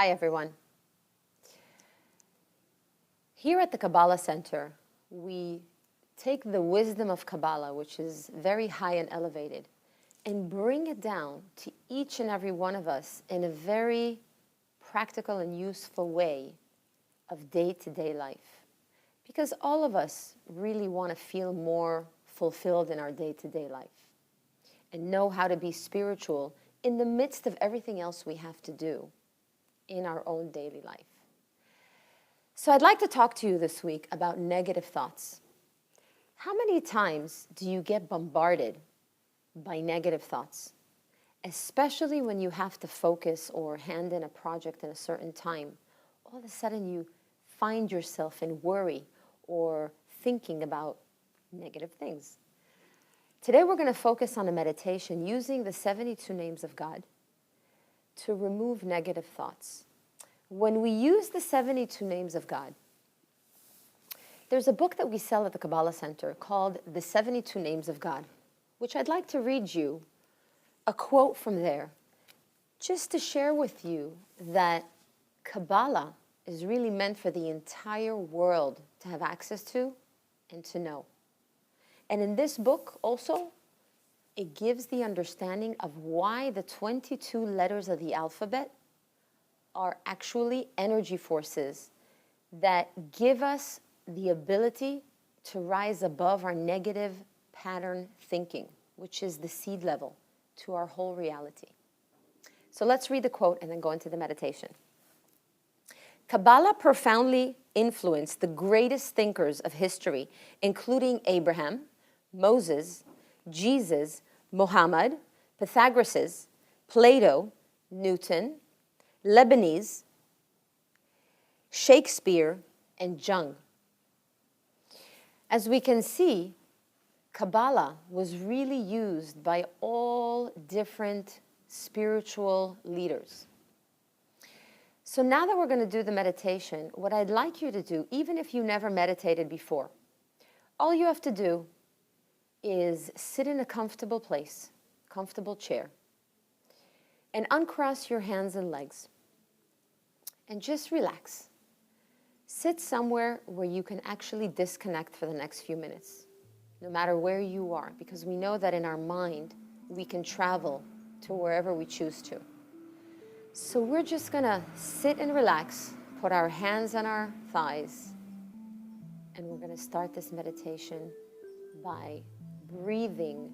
Hi, everyone. Here at the Kabbalah Center, we take the wisdom of Kabbalah, which is very high and elevated, and bring it down to each and every one of us in a very practical and useful way of day-to-day life. Because all of us really want to feel more fulfilled in our day-to-day life and know how to be spiritual in the midst of everything else we have to do in our own daily life. So I'd like to talk to you this week about negative thoughts. How many times do you get bombarded by negative thoughts, especially when you have to focus or hand in a project in a certain time? All of a sudden you find yourself in worry or thinking about negative things. Today we're going to focus on a meditation using the 72 names of God to remove negative thoughts. When we use the 72 names of God, there's a book that we sell at the Kabbalah Center called The 72 Names of God, which I'd like to read you a quote from there, just to share with you that Kabbalah is really meant for the entire world to have access to and to know. And in this book also, it gives the understanding of why the 22 letters of the alphabet are actually energy forces that give us the ability to rise above our negative pattern thinking, which is the seed level to our whole reality. So let's read the quote and then go into the meditation. Kabbalah profoundly influenced the greatest thinkers of history, including Abraham, Moses, Jesus, Muhammad, Pythagoras, Plato, Newton, Leibniz, Shakespeare, and Jung. As we can see, Kabbalah was really used by all different spiritual leaders. So now that we're going to do the meditation, what I'd like you to do, even if you never meditated before, all you have to do is sit in a comfortable place, comfortable chair, and uncross your hands and legs and just relax. Sit somewhere where you can actually disconnect for the next few minutes, no matter where you are, because we know that in our mind, we can travel to wherever we choose to. So we're just gonna sit and relax, put our hands on our thighs, and we're gonna start this meditation by breathing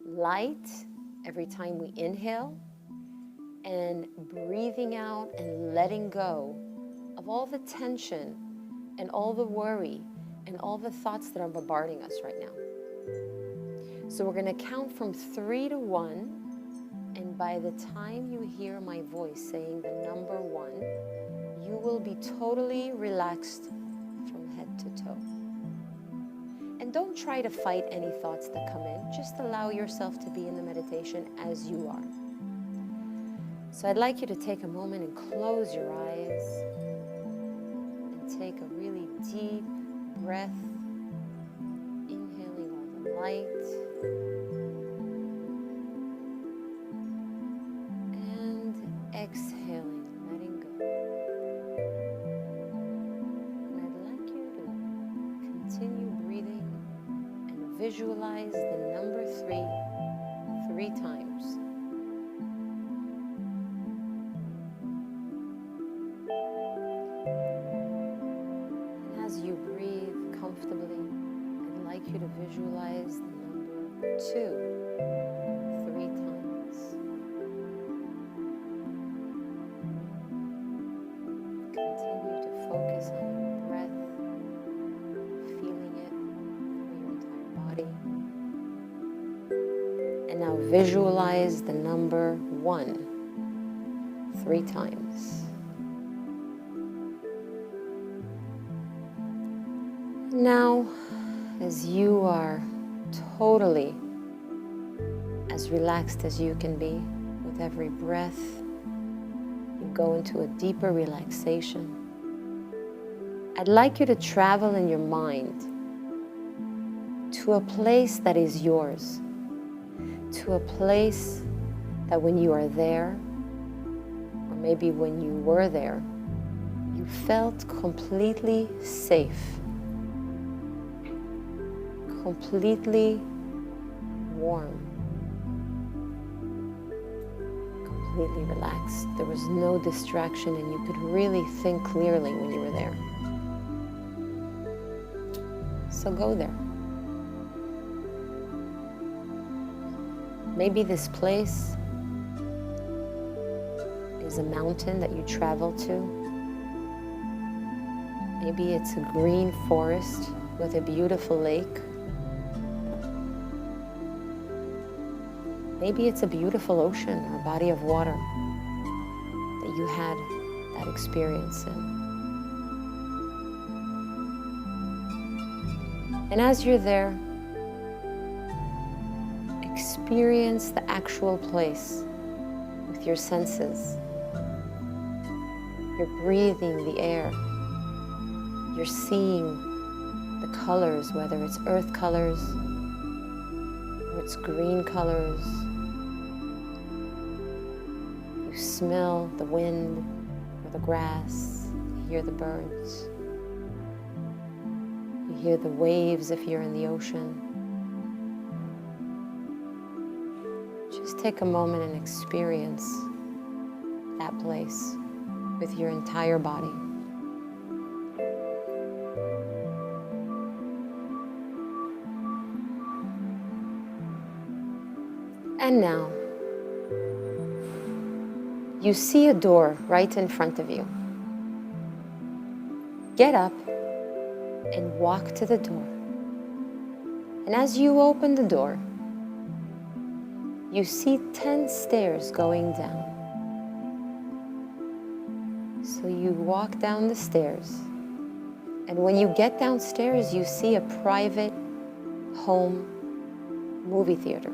light every time we inhale, and breathing out and letting go of all the tension and all the worry and all the thoughts that are bombarding us right now. So we're going to count from 3 to 1, and by the time you hear my voice saying the number 1, you will be totally relaxed from head to toe. And don't try to fight any thoughts that come in. Just allow yourself to be in the meditation as you are. So I'd like you to take a moment and close your eyes and take a really deep breath, inhaling all the light and exhaling, letting go. And I'd like you to continue breathing and visualize the number 3 times. As you breathe comfortably, I'd like you to visualize the number 2 3 times. Continue to focus on your breath, feeling it through your entire body. And now visualize the number 1 3 times. Now, as you are totally as relaxed as you can be with every breath, you go into a deeper relaxation. I'd like you to travel in your mind to a place that is yours, to a place that when you are there, or maybe when you were there, you felt completely safe, completely warm, completely relaxed. There was no distraction and you could really think clearly when you were there. So go there. Maybe this place is a mountain that you travel to. Maybe it's a green forest with a beautiful lake. Maybe it's a beautiful ocean or body of water that you had that experience in. And as you're there, experience the actual place with your senses. You're breathing the air. You're seeing the colors, whether it's earth colors or it's green colors. You smell the wind or the grass. You hear the birds. You hear the waves if you're in the ocean. Just take a moment and experience that place with your entire body. And now, you see a door right in front of you. Get up and walk to the door. And as you open the door, you see 10 stairs going down. So you walk down the stairs, and when you get downstairs, you see a private home movie theater.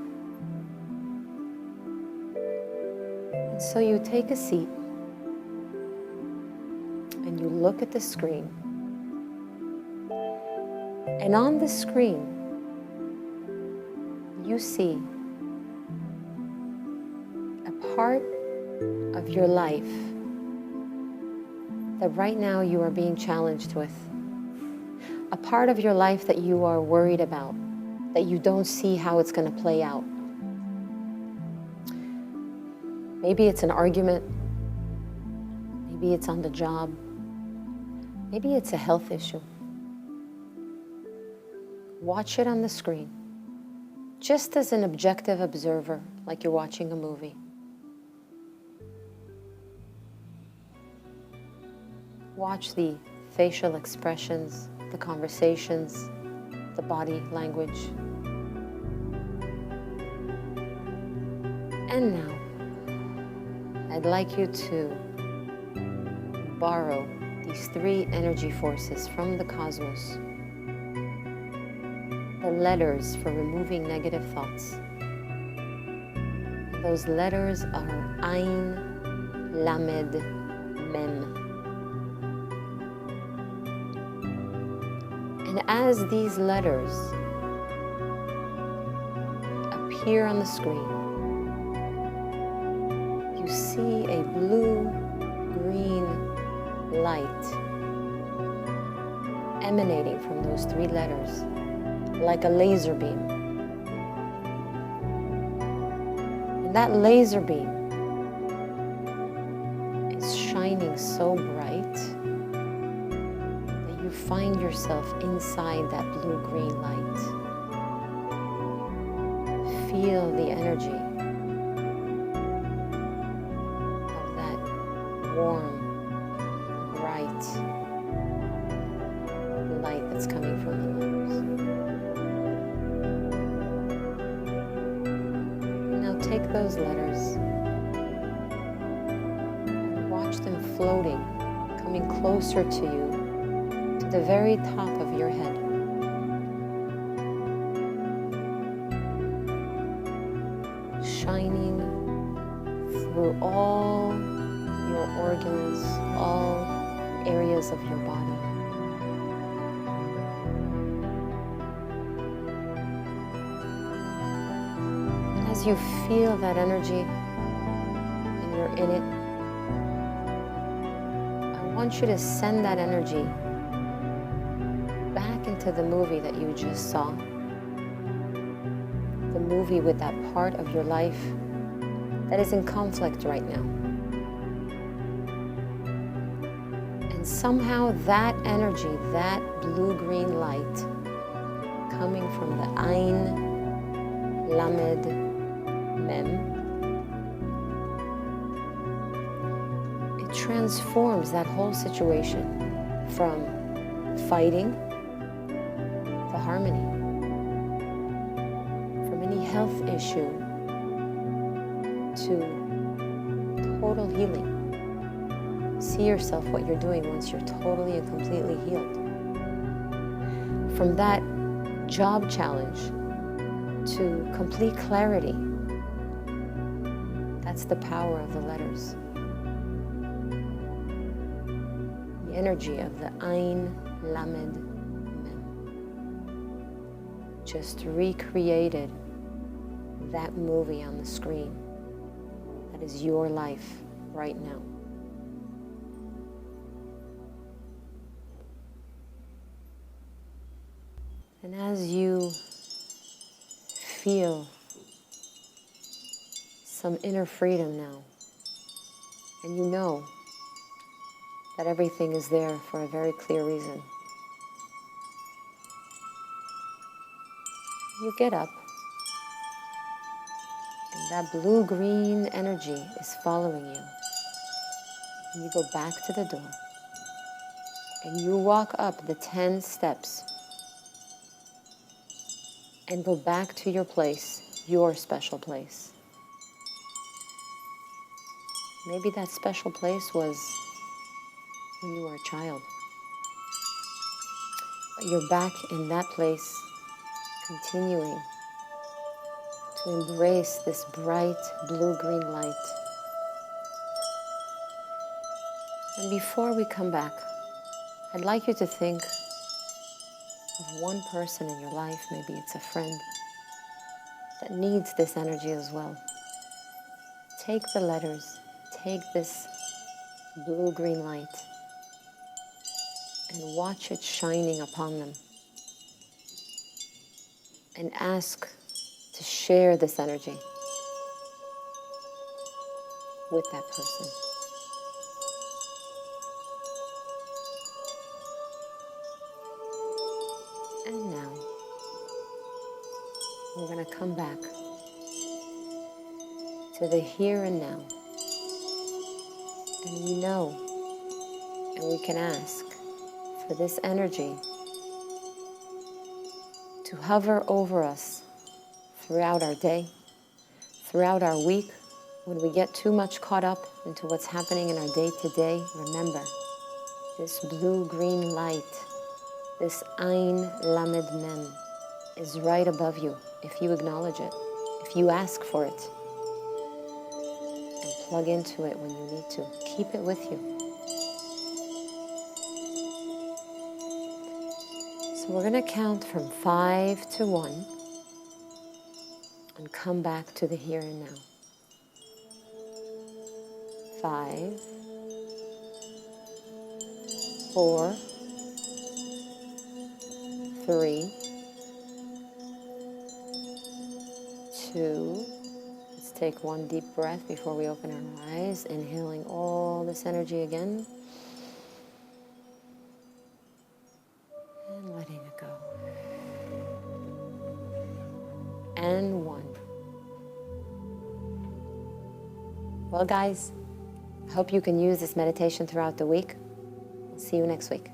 And so you take a seat, and you look at the screen. And on the screen, you see a part of your life that right now you are being challenged with. A part of your life that you are worried about, that you don't see how it's going to play out. Maybe it's an argument. Maybe it's on the job. Maybe it's a health issue. Watch it on the screen, just as an objective observer, like you're watching a movie. Watch the facial expressions, the conversations, the body language. And now, I'd like you to borrow these 3 energy forces from the cosmos. The letters for removing negative thoughts. Those letters are Ain, Lamed, Mem. And as these letters appear on the screen, you see a blue-green light emanating from those 3 letters, like a laser beam. And that laser beam is shining so bright that you find yourself inside that blue-green light. Feel the energy of that warm, bright light that's coming from the letters. Now take those letters and watch them floating, coming closer to you, to the very top of your head. Shining through all your organs, all areas of your body. As you feel that energy and you're in it, I want you to send that energy back into the movie that you just saw. The movie with that part of your life that is in conflict right now. And somehow that energy, that blue-green light coming from the Ain Lamed Mem, it transforms that whole situation from fighting to harmony, from any health issue to total healing. See yourself what you're doing once you're totally and completely healed. From that job challenge to complete clarity. That's the power of the letters. The energy of the Ain Lamed Mem just recreated that movie on the screen. That is your life right now. And as you feel some inner freedom now, and you know that everything is there for a very clear reason, you get up, and that blue-green energy is following you. And you go back to the door, and you walk up the 10 steps and go back to your place, your special place. Maybe that special place was when you were a child. But you're back in that place, continuing to embrace this bright blue-green light. And before we come back, I'd like you to think of one person in your life, maybe it's a friend, that needs this energy as well. Take the letters, take this blue-green light, and watch it shining upon them. And ask to share this energy with that person. And now, we're going to come back to the here and now. And we know, and we can ask for this energy to hover over us throughout our day, throughout our week. When we get too much caught up into what's happening in our day-to-day, remember, this blue-green light, this Ain Lamed Mem, is right above you if you acknowledge it, if you ask for it, and plug into it when you need to. Keep it with you. So we're going to count from 5 to 1 and come back to the here and now. 5, 4, 3, 2. Let's take one deep breath before we open our eyes, inhaling all this energy again. And letting it go. And 1. Well, guys, I hope you can use this meditation throughout the week. We'll see you next week.